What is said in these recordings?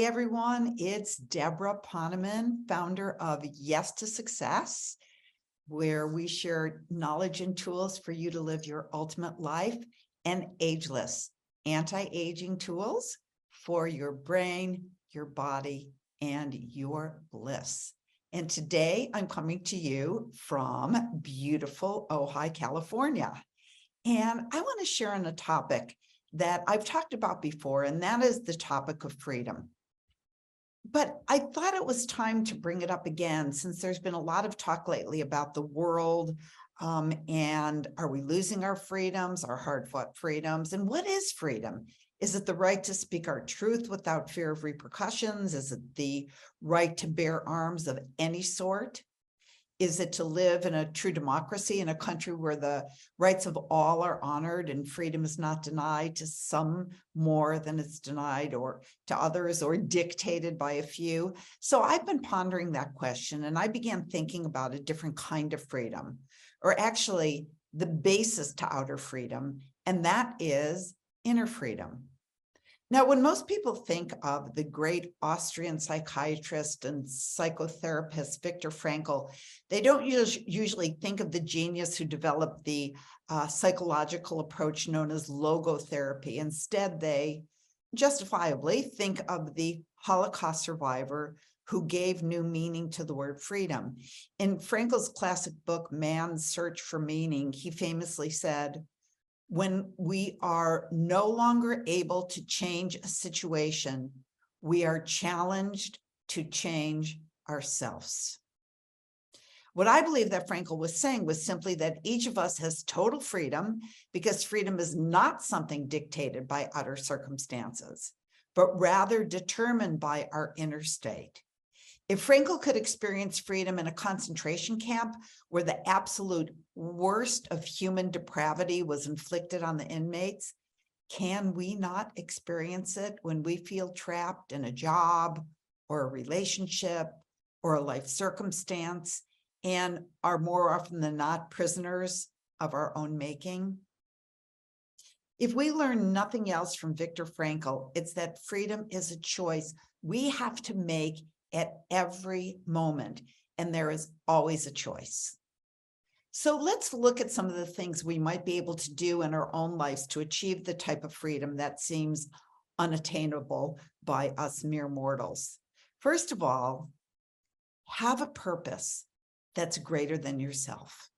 Hey everyone, it's Deborah Poneman, founder of Yes to Success, where we share knowledge and tools for you to live your ultimate life, and ageless anti-aging tools for your brain, your body, and your bliss. And today I'm coming to you from beautiful Ojai, California. And I want to share on a topic that I've talked about before, and that is the topic of freedom. But I thought it was time to bring it up again, since there's been a lot of talk lately about the world, and are we losing our freedoms, our hard-fought freedoms? And what is freedom? Is it the right to speak our truth without fear of repercussions? Is it the right to bear arms of any sort? Is it to live in a true democracy in a country where the rights of all are honored and freedom is not denied to some more than it's denied or to others or dictated by a few? So I've been pondering that question, and I began thinking about a different kind of freedom, or actually the basis to outer freedom, and that is inner freedom. Now, when most people think of the great Austrian psychiatrist and psychotherapist Viktor Frankl, they don't usually think of the genius who developed the psychological approach known as logotherapy. Instead, they justifiably think of the Holocaust survivor who gave new meaning to the word freedom. In Frankl's classic book, Man's Search for Meaning, he famously said, "When we are no longer able to change a situation, we are challenged to change ourselves." What I believe that Frankl was saying was simply that each of us has total freedom, because freedom is not something dictated by outer circumstances, but rather determined by our inner state. If Frankl could experience freedom in a concentration camp where the absolute worst of human depravity was inflicted on the inmates, can we not experience it when we feel trapped in a job or a relationship or a life circumstance and are more often than not prisoners of our own making? If we learn nothing else from Viktor Frankl, it's that freedom is a choice we have to make at every moment, and there is always a choice. So let's look at some of the things we might be able to do in our own lives to achieve the type of freedom that seems unattainable by us mere mortals. First of all, have a purpose that's greater than yourself.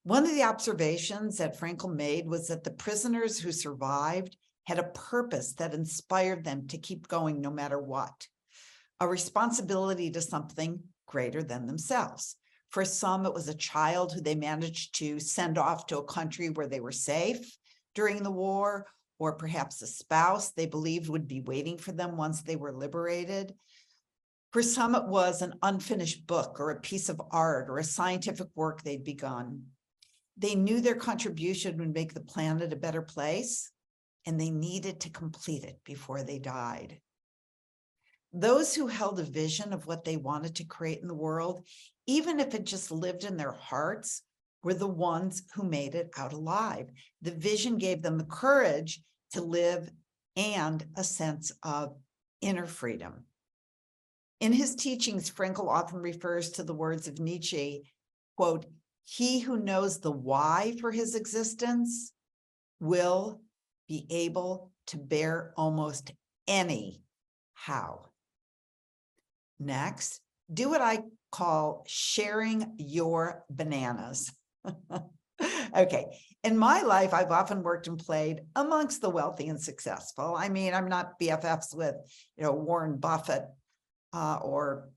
One of the observations that Frankl made was that the prisoners who survived had a purpose that inspired them to keep going no matter what, a responsibility to something greater than themselves. For some, it was a child who they managed to send off to a country where they were safe during the war, or perhaps a spouse they believed would be waiting for them once they were liberated. For some, it was an unfinished book or a piece of art or a scientific work they'd begun. They knew their contribution would make the planet a better place, and they needed to complete it before they died. Those who held a vision of what they wanted to create in the world, even if it just lived in their hearts, were the ones who made it out alive. The vision gave them the courage to live and a sense of inner freedom. In his teachings, Frankl often refers to the words of Nietzsche, quote, "He who knows the why for his existence will be able to bear almost any how." Next, do what I call sharing your bananas. Okay, in my life, I've often worked and played amongst the wealthy and successful. I mean, I'm not BFFs with, Warren Buffett or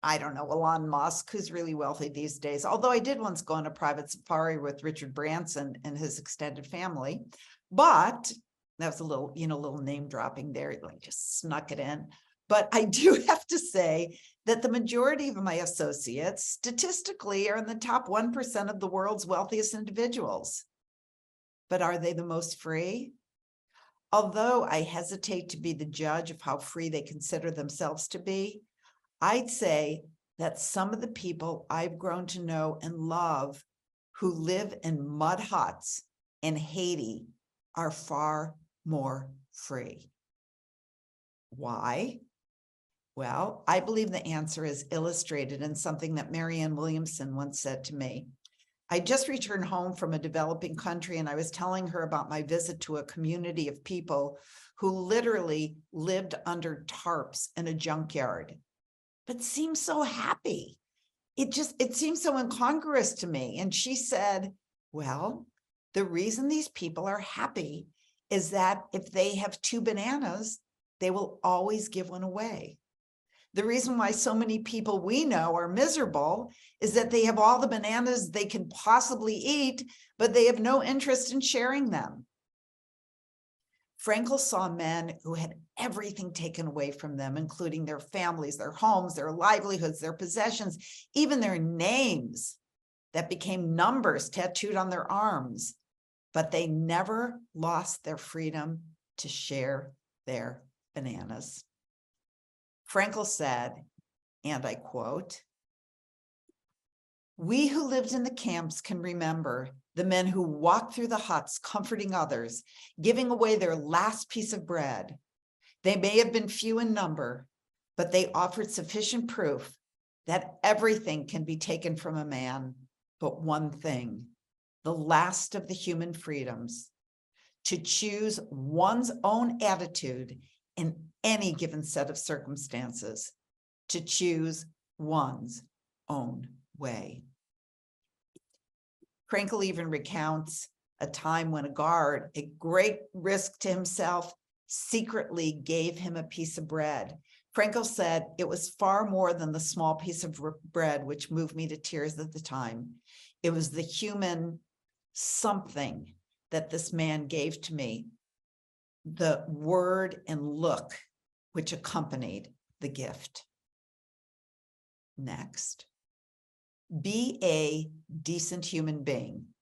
I don't know, Elon Musk, who's really wealthy these days. Although I did once go on a private safari with Richard Branson and his extended family, but that was a little, little name dropping there, like just snuck it in. But I do have to say that the majority of my associates statistically are in the top 1% of the world's wealthiest individuals. But are they the most free? Although I hesitate to be the judge of how free they consider themselves to be, I'd say that some of the people I've grown to know and love who live in mud huts in Haiti are far more free. Why? Well, I believe the answer is illustrated in something that Marianne Williamson once said to me. I just returned home from a developing country, and I was telling her about my visit to a community of people who literally lived under tarps in a junkyard, but seemed so happy. It seems so incongruous to me. And she said, well, the reason these people are happy is that if they have 2 bananas, they will always give one away. The reason why so many people we know are miserable is that they have all the bananas they can possibly eat, but they have no interest in sharing them. Frankl saw men who had everything taken away from them, including their families, their homes, their livelihoods, their possessions, even their names that became numbers tattooed on their arms, but they never lost their freedom to share their bananas. Frankl said, and I quote, "We who lived in the camps can remember the men who walked through the huts comforting others, giving away their last piece of bread. They may have been few in number, but they offered sufficient proof that everything can be taken from a man, but one thing, the last of the human freedoms, to choose one's own attitude in any given set of circumstances, to choose one's own way." Frankl even recounts a time when a guard, at great risk to himself, secretly gave him a piece of bread. Frankl said, "It was far more than the small piece of bread which moved me to tears at the time. It was the human something that this man gave to me, the word and look which accompanied the gift." Next, be a decent human being.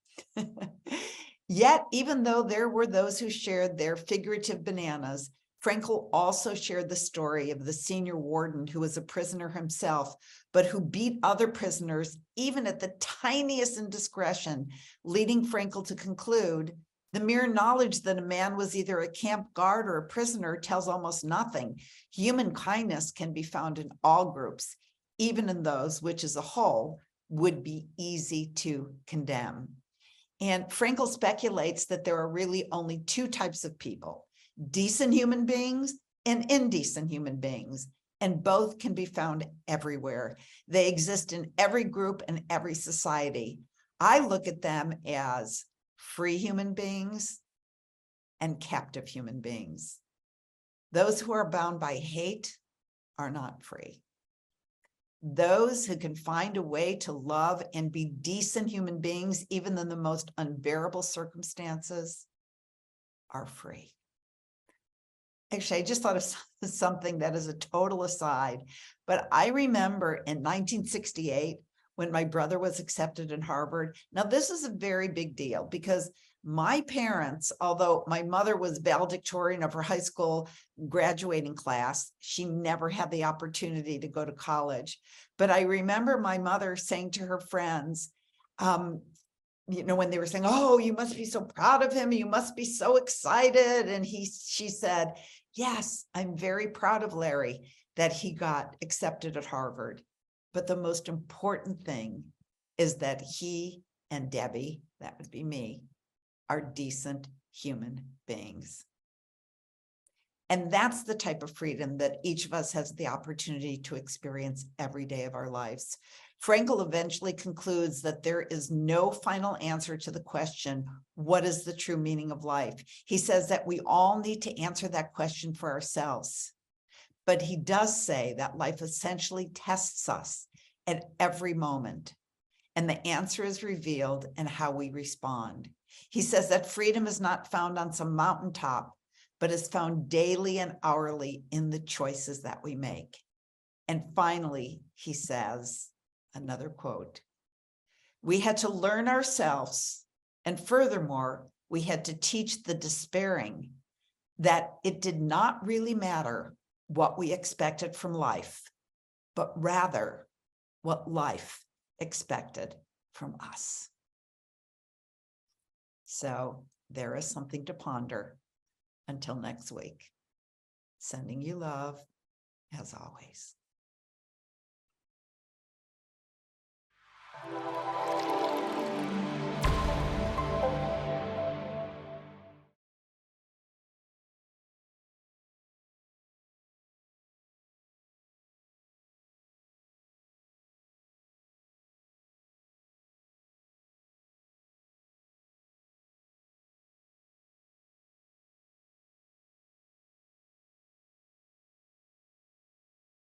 Yet, even though there were those who shared their figurative bananas, Frankl also shared the story of the senior warden who was a prisoner himself, but who beat other prisoners even at the tiniest indiscretion, leading Frankl to conclude the mere knowledge that a man was either a camp guard or a prisoner tells almost nothing. Human kindness can be found in all groups, even in those which as a whole would be easy to condemn. And Frankl speculates that there are really only 2 types of people, decent human beings and indecent human beings, and both can be found everywhere. They exist in every group and every society. I look at them as free human beings and captive human beings. Those who are bound by hate are not free. Those who can find a way to love and be decent human beings, even in the most unbearable circumstances, are free. Actually, I just thought of something that is a total aside, but I remember in 1968, when my brother was accepted in Harvard. Now, this is a very big deal because my parents, although my mother was valedictorian of her high school graduating class, she never had the opportunity to go to college. But I remember my mother saying to her friends, when they were saying, "Oh, you must be so proud of him. You must be so excited." And she said, "Yes, I'm very proud of Larry that he got accepted at Harvard. But the most important thing is that he and Debbie," that would be me, "are decent human beings." And that's the type of freedom that each of us has the opportunity to experience every day of our lives. Frankl eventually concludes that there is no final answer to the question, what is the true meaning of life? He says that we all need to answer that question for ourselves. But he does say that life essentially tests us at every moment, and the answer is revealed in how we respond. He says that freedom is not found on some mountaintop, but is found daily and hourly in the choices that we make. And finally, he says, another quote, "We had to learn ourselves, and furthermore, we had to teach the despairing that it did not really matter what we expected from life, but rather what life expected from us." So there is something to ponder. Until next week. Sending you love, as always.